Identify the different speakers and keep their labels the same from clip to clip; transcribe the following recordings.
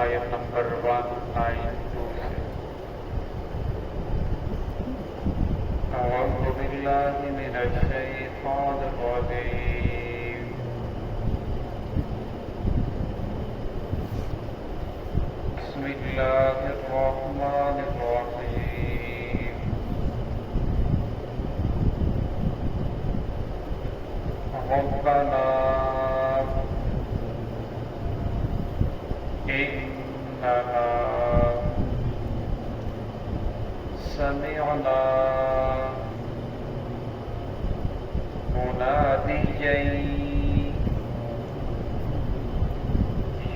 Speaker 1: آیت نمبر 192 سے۔ اعوذ باللہ من الشیطان الرجیم، بسم اللہ الرحمن الرحیم، ربنا إننا سمعنا مناديا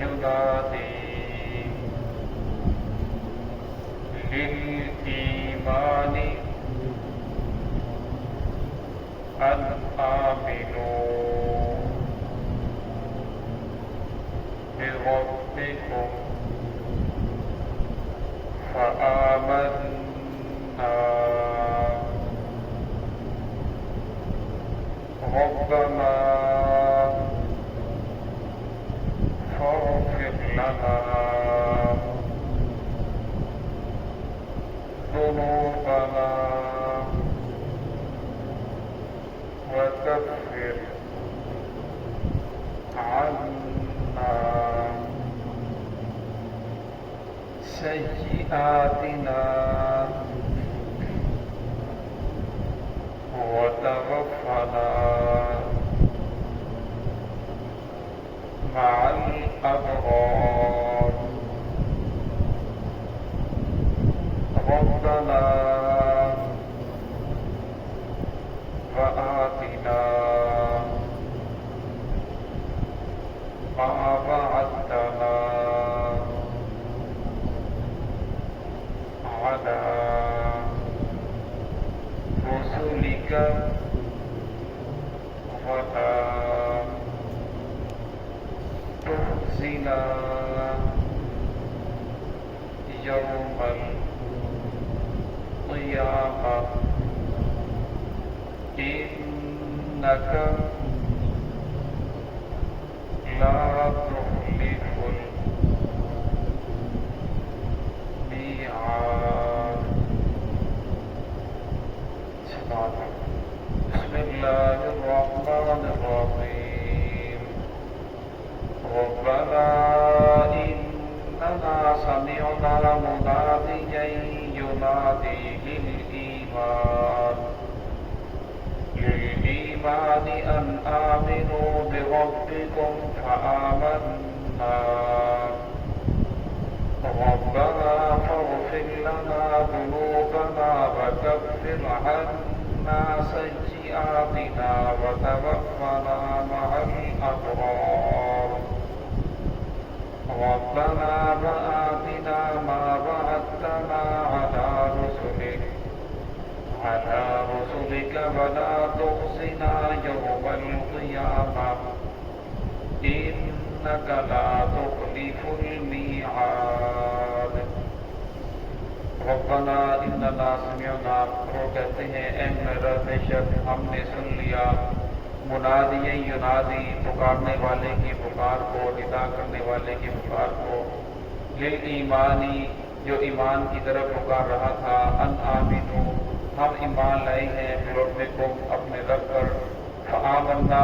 Speaker 1: ينادي للإيمان أن آمنوا بربكم فآمنا ربنا فاغفر لنا ذنوبنا وكفر عنا سيئاتنا وتوفنا مع الأبرار ربنا وآتنا ما وعدتنا على رسلك ولا تخزنا يوم القيامة إنك لا تخلف الميعاد۔ بسم الله الرحمن الرحيم، ربنا إننا سمعنا مناديا ينادي للإيمان أن آمنوا بربكم فآمنا ربنا فاغفر لنا ذنوبنا وكفر عنا سيئاتنا وتوفنا مع الأبرار ربنا وآتنا ما وعدتنا على رسلك ولا تخزنا يوم القيامة إنك لا تخلف الميعاد۔ ربنا إننا سمعنا، وہ کہتے ہیں اے میرا بے شک ہم نے سن لیا، منادی ینادی پکارنے والے کی پکار کو، ندا کرنے والے کی پکار کو، للایمانی جو ایمان کی طرف پکار رہا تھا، ان آمنو ہم ایمان لائے ہیں، بربکم اپنے رب پر، فآمنا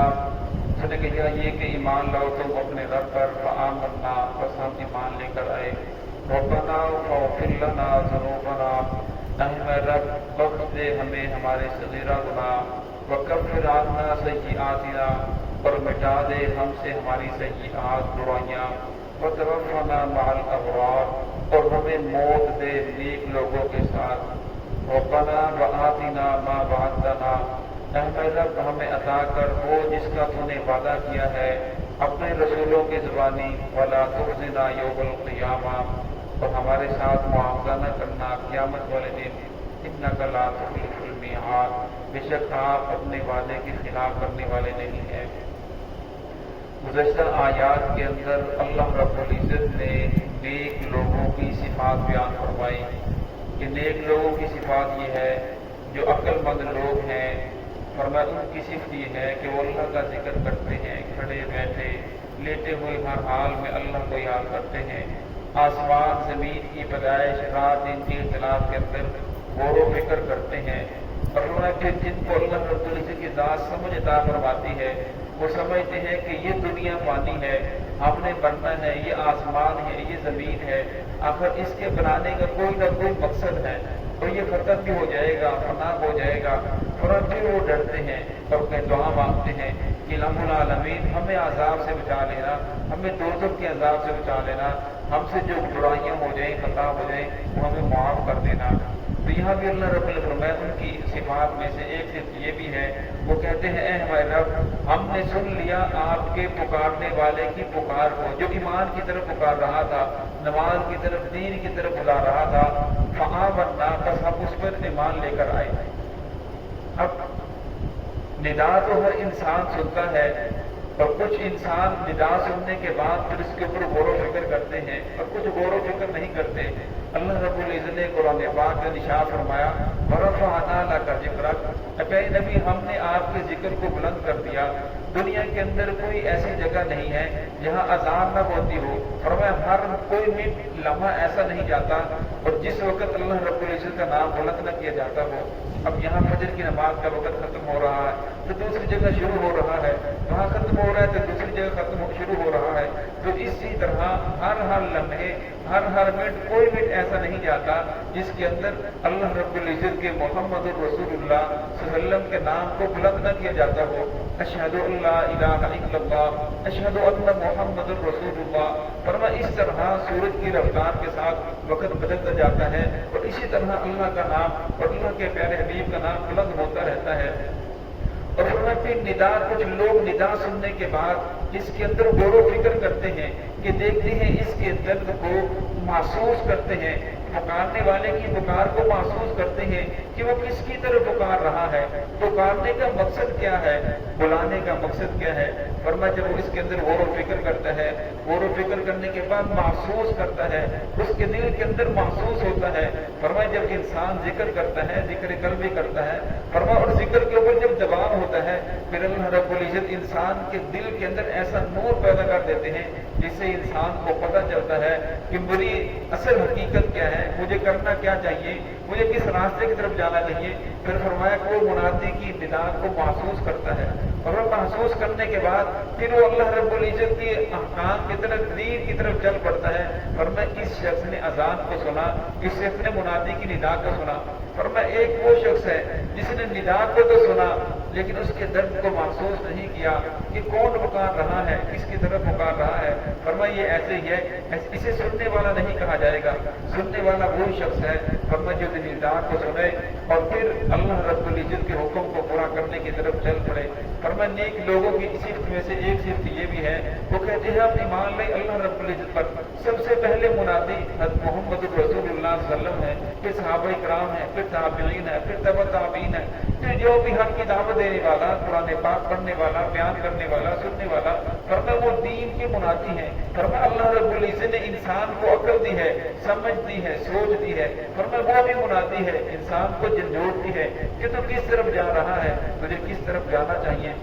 Speaker 1: صدق کہا یہ کہ ایمان لاؤ تم اپنے رب پر، فآمنا بس ہم ایمان لے کر آئے، ربنا فاغفر لنا ذنوبنا اے رب بخش دے ہمیں ہمارے صغیرہ گناہ، وکفر عنا سیئاتنا اور مٹا دے ہم سے ہماری سیئات برائیاں، وتوفنا مع الابرار اور ہمیں موت دے نیک لوگوں کے ساتھ، ربنا وآتنا ما وعدتنا اے رب ہمیں عطا کر وہ جس کا تو نے وعدہ کیا ہے اپنے رسولوں کی زبانی، ولا تخزنا یوم القیامہ اور ہمارے ساتھ معاملہ نہ کرنا قیامت والے دن، انک لا تخلف المیعاد بے شک آپ اپنے وعدے کے خلاف کرنے والے نہیں ہیں۔ گزشتہ آیات کے اندر اللہ رب العزت نے نیک لوگوں کی صفات بیان فرمائی کہ نیک لوگوں کی صفات یہ ہے جو عقل مند لوگ ہیں، فرمایا ان کی صفت یہ ہے کہ وہ اللہ کا ذکر کرتے ہیں، کھڑے بیٹھے لیٹے ہوئے ہر حال میں اللہ کو یاد کرتے ہیں، आसमान ज़मीन की पैदाइश, रात दिन की इख्तिलाफ के अंदर गौर व फिक्र करते हैं। और फिर जिनको अल्लाह रब्बुल इज़्ज़त की ज़ात समझ अता फरमाती है, वो समझते हैं कि ये दुनिया फानी है, हमने बनना है, ये आसमान है, ये ज़मीन है, आखिर इसके बनाने का कोई ना कोई मकसद है, तो ये खत्म भी हो जाएगा, फना हो जाएगा। और फिर वो डरते हैं और अपने दुआ मांगते हैं कि रब्बुल आलमीन हमें अजाब से बचा लेना, हमें दोज़ख के अजाब से बचा लेना, हमसे जो बुराइयां हो जाएं, खता हो जाए, वो हमें माफ़ कर देना। तो यहाँ भी अल्लाह रब्बुल फरमाया उनकी सिफात में से एक सिर्फ ये भी है, वो कहते हैं ऐ हमारे रब, हमने सुन लिया आपके पुकारने वाले की पुकार को, जो ईमान की तरफ पुकार रहा था, नमाज की तरफ, दीन की तरफ बुला रहा था। फआमन्ना, बस हम उस पर ईमान लेकर आए। अब निदा तो हर इंसान सुनता है, और कुछ इंसान निदा सुनने के बाद फिर इसके ऊपर गौर व फिक्र करते हैं, और कुछ गौर व फिक्र नहीं करते। अल्लाह रब्बुल इज़्ज़त ने कुरान पाक में निशान फरमाया, वरफ़अना लका ज़िक्रक, ऐ नबी हमने आपके जिक्र को बुलंद कर दिया। दुनिया के अंदर कोई ऐसी जगह नहीं है जहाँ अज़ान न होती हो, फरमाया हर कोई मिनट लम्हा ऐसा नहीं जाता और जिस वक्त अल्लाह रब्बुल इज़्ज़त का नाम बुलंद न किया जाता हो। अब यहाँ फजर की नमाज का वक्त खत्म हो रहा है तो दूसरी जगह शुरू हो रहा है, वहाँ खत्म हो रहा है तो दूसरी जगह शुरू हो रहा है। तो इसी तरह हर लम्हे, हर मिनट, कोई मिनट ऐसा नहीं जाता जिसके अंदर अल्लाह रब्बुल इज़्ज़त के मोहम्मद रसूलुल्लाह सल्लल्लाहु अलैहि वसल्लम के नाम को बुलंद न किया जाता हो। अशहदु अल्ला इलाहा इल्लल्लाह, अशहदु अन्न मुहम्मदुर रसूलुल्लाह। फरमा इस तरह सूरज की रफ्तार के साथ वक्त बदलता जाता है और इसी तरह अल्लाह का नाम और अल्लाह के प्यारे हबीब का नाम बुलंद होता रहता है। और फिर निदा, कुछ लोग निदा सुनने के बाद इसके अंदर गौर व फिक्र करते हैं कि देखते हैं इसके दर्द को महसूस करते हैं, पुकारने वाले की पुकार को महसूस करते हैं कि वो किसकी तरफ पुकार रहा है, पुकारने का मकसद क्या है, बुलाने का मकसद क्या है। फरमा जब वो इसके अंदर गौर व फिक्र करता है, गौर व फिक्र करने के बाद महसूस करता है, उसके दिल के अंदर महसूस होता है। फरमा जब इंसान जिक्र करता है, जिक्र कल्बी करता है, फरमा और जिक्र के ऊपर जब दबाव होता है, फिर अल्लाह रब्बुल इज़्ज़त इंसान के दिल के अंदर ऐसा नूर पैदा कर देते हैं जिससे इंसान को पता चलता है कि मेरी असल हकीकत क्या है, मुझे करना क्या चाहिए, मुझे किस रास्ते की तरफ जाना चाहिए। फिर फरमाया कि वो मुनादी की निदा को महसूस करता है और वो महसूस करने के बाद फिर वो अल्लाह रब्बुल इज़्ज़त की अहकाम की तरफ, दीन की तरफ चल पड़ता है। और मैं इस शख्स ने अजान को सुना, इस शख्स ने मुनादी की निदा को सुना। और मैं एक वो शख्स है जिसने निदा को तो सुना लेकिन उसके दर्द को महसूस नहीं किया कि कौन पुकार रहा है, किसकी तरफ पुकार रहा है। फरमा ये ऐसे ही है, इसे सुनने वाला नहीं कहा जाएगा, सुनने वाला वो शख्स है फरमा जो निदा को सुने और फिर अल्लाह रब्बुल इज़्ज़त के हुक्म को पूरा करने की तरफ चल पड़े। फरमा नेक लोगों की सिफ्त में से एक सिफ्त ये भी है, वो कहते हैं हम ईमान ले अल्लाह रब्बुल इज़्ज़त पर। सबसे पहले मुनादी हज़रत मोहम्मद रसूलुल्लाह सल्लल्लाहु अलैहि वसल्लम है, फिर सहाबा इकराम है, फिर ताबईन है, फिर तबा ताबईन है, फिर जो भी हक की दावत देने वाला, कुरान पाक पढ़ने वाला, बयान करने वाला, सुनने वाला। फरमा वो दीन के मुनादी है। फरमा अल्लाह रब्बुल इज़्ज़त ने इंसान को अक्ल दी है, समझ दी है, सोच दी है। फरमा वो भी मुनादी है, इंसान को झंझोड़ती है कि तू किस तरफ जा रहा है, तुझे किस तरफ जाना चाहिए।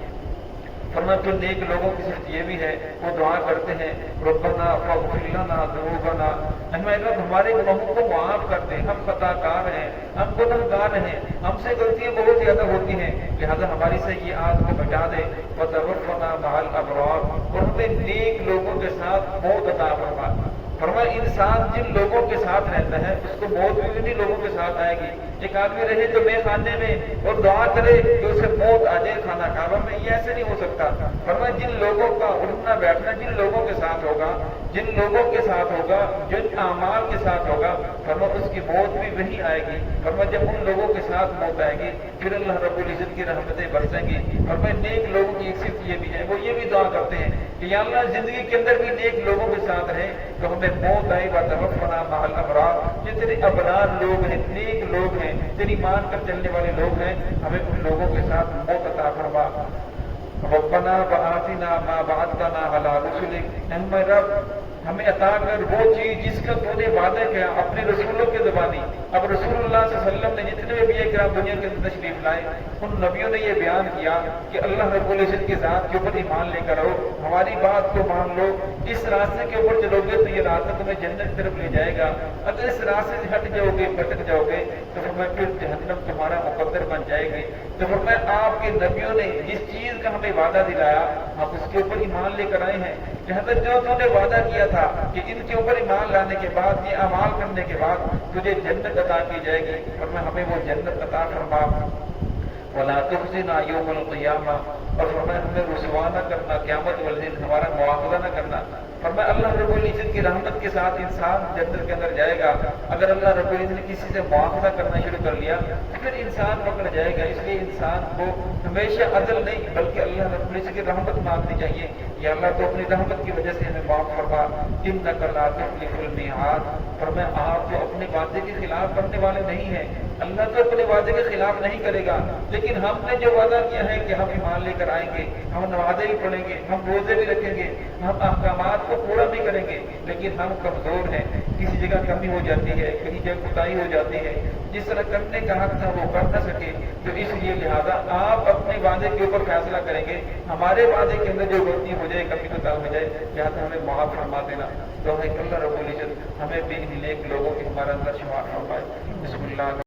Speaker 1: फरमा तो नेक लोगों की सिर्फ ये भी है, वो दुआ करते हैं रब्बना फग़फ़िर लना ज़ुनूबना, हमारे गुनाहों को माफ कर दे, हम खताकार हैं, हम गुनहगार हैं, हमसे गलतियां बहुत ज्यादा होती हैं, लिहाजा हमारी सय्यिआत को मिटा दे। वतवफ़्फ़ना मअल अबरार, और हमें नेक लोगों के साथ मौत अता फरमा। फरमा इंसान जिन लोगों के साथ रहता है उसको मौत भी उन्हीं लोगों के साथ आएगी। एक आदमी रहे जो मैं खाने में और दुआ करे कि उसे मौत आ जाए खाना काबा में, ये ऐसे नहीं हो सकता। फरमा जिन लोगों का उठना बैठना जिन लोगों के साथ होगा, जिन लोगों के साथ होगा, जिन आमाल के साथ होगा, फरमा उसकी मौत भी वही आएगी। फरमा जब उन लोगों के साथ मौत आएगी फिर अल्लाह रब्बुल इज़्ज़त की रहमतें बरसेंगी। और मैं नेक लोगों की एक सिर्फ ये भी है, वो ये भी दुआ करते हैं कि या अल्लाह जिंदगी के अंदर भी नेक लोगों के साथ रहे तो हमें मौत आई वतवफ़्फ़ना मअल अबरार, जो तेरे अबरार लोग हैं, नेक लोग हैं, तेरी मान कर चलने वाले लोग हैं, हमें उन लोगों के साथ मौत अता फरमा। रब्बना वआतिना मा वअदतना अला रुसुलिक, हमें रब ہمیں عطا کر وہ چیز جس کا تو نے وعدہ کیا اپنے رسولوں کے زبانی. اب رسول اللہ صلی اللہ علیہ وسلم نے جتنے بھی کرام دنیا کے اندر تشریف لائے ان نبیوں نے یہ بیان کیا کہ اللہ رب العزت کی ذات کے اوپر ایمان لے کر رہو, ہماری بات کو مان لو, اس راستے کے اوپر چلو گے تو یہ راستہ تمہیں جنت کی طرف لے جائے گا, اگر اس راستے سے ہٹ جاؤ گے بھٹک جاؤ گے تو فرمایا پھر جہنم تمہارا مقدر بن جائے گی. تو فرمایا آپ کے نبیوں نے جس چیز کا ہمیں وعدہ دلایا ہم اس کے اوپر ایمان لے کر آئے ہیں. لہذا جو تم نے وعدہ کیا تھا کہ ان کے اوپر ایمان لانے کے بعد یہ اعمال کرنے کے بعد تجھے جنت عطا کی جائے گی, فرمایا ہمیں وہ جنت عطا فرما. وَلَا تُخْزِنَا يَوْمَ الْقِيَامَةِ, اور فرمایا ہمیں رسوا نہ کرنا قیامت والے دن, ہمارا مواخذہ نہ کرنا. فرمایا اللہ رب العزت کی رحمت کے ساتھ انسان جنت کے اندر جائے گا. اگر اللہ رب العزت نے کسی سے مواخذہ کرنا شروع کر لیا تو پھر انسان پکڑ جائے گا. اس لیے انسان کو ہمیشہ عدل نہیں بلکہ اللہ رب العزت کی رحمت مانگنی چاہیے. یا اللہ تو اپنی رحمت کی وجہ سے ہمیں معاف فرما. إِنَّكَ لَا تُخْلِفُ الْمِيعَادَ, فرمایا آپ جو اپنے وعدے کے خلاف کرنے والے نہیں ہیں. اللہ تو اپنے وعدے کے خلاف نہیں کرے گا, لیکن ہم نے جو وعدہ کیا ہے کہ ہم ایمان لے کر آئیں گے, ہم نمازیں بھی پڑھیں گے, ہم روزے بھی رکھیں گے, ہم احکامات کو پورا بھی کریں گے, لیکن ہم کمزور ہیں, کسی جگہ کمی ہو جاتی ہے, کسی جگہ کوتاہی ہو جاتی ہے, جس طرح کرنے کا حق تھا وہ کر نہ سکے. تو اس لیے لہٰذا آپ اپنے وعدے کے اوپر فیصلہ کریں گے, ہمارے وعدے کے اندر جو غلطی ہو جائے کمی کوتاہی ہو جائے لہٰذا ہمیں معاف فرما دینا. تو اللہ رب العزت ہمیں بھی نیک لوگوں کی ہمارا اندر شمار فرمائے. بسم اللہ.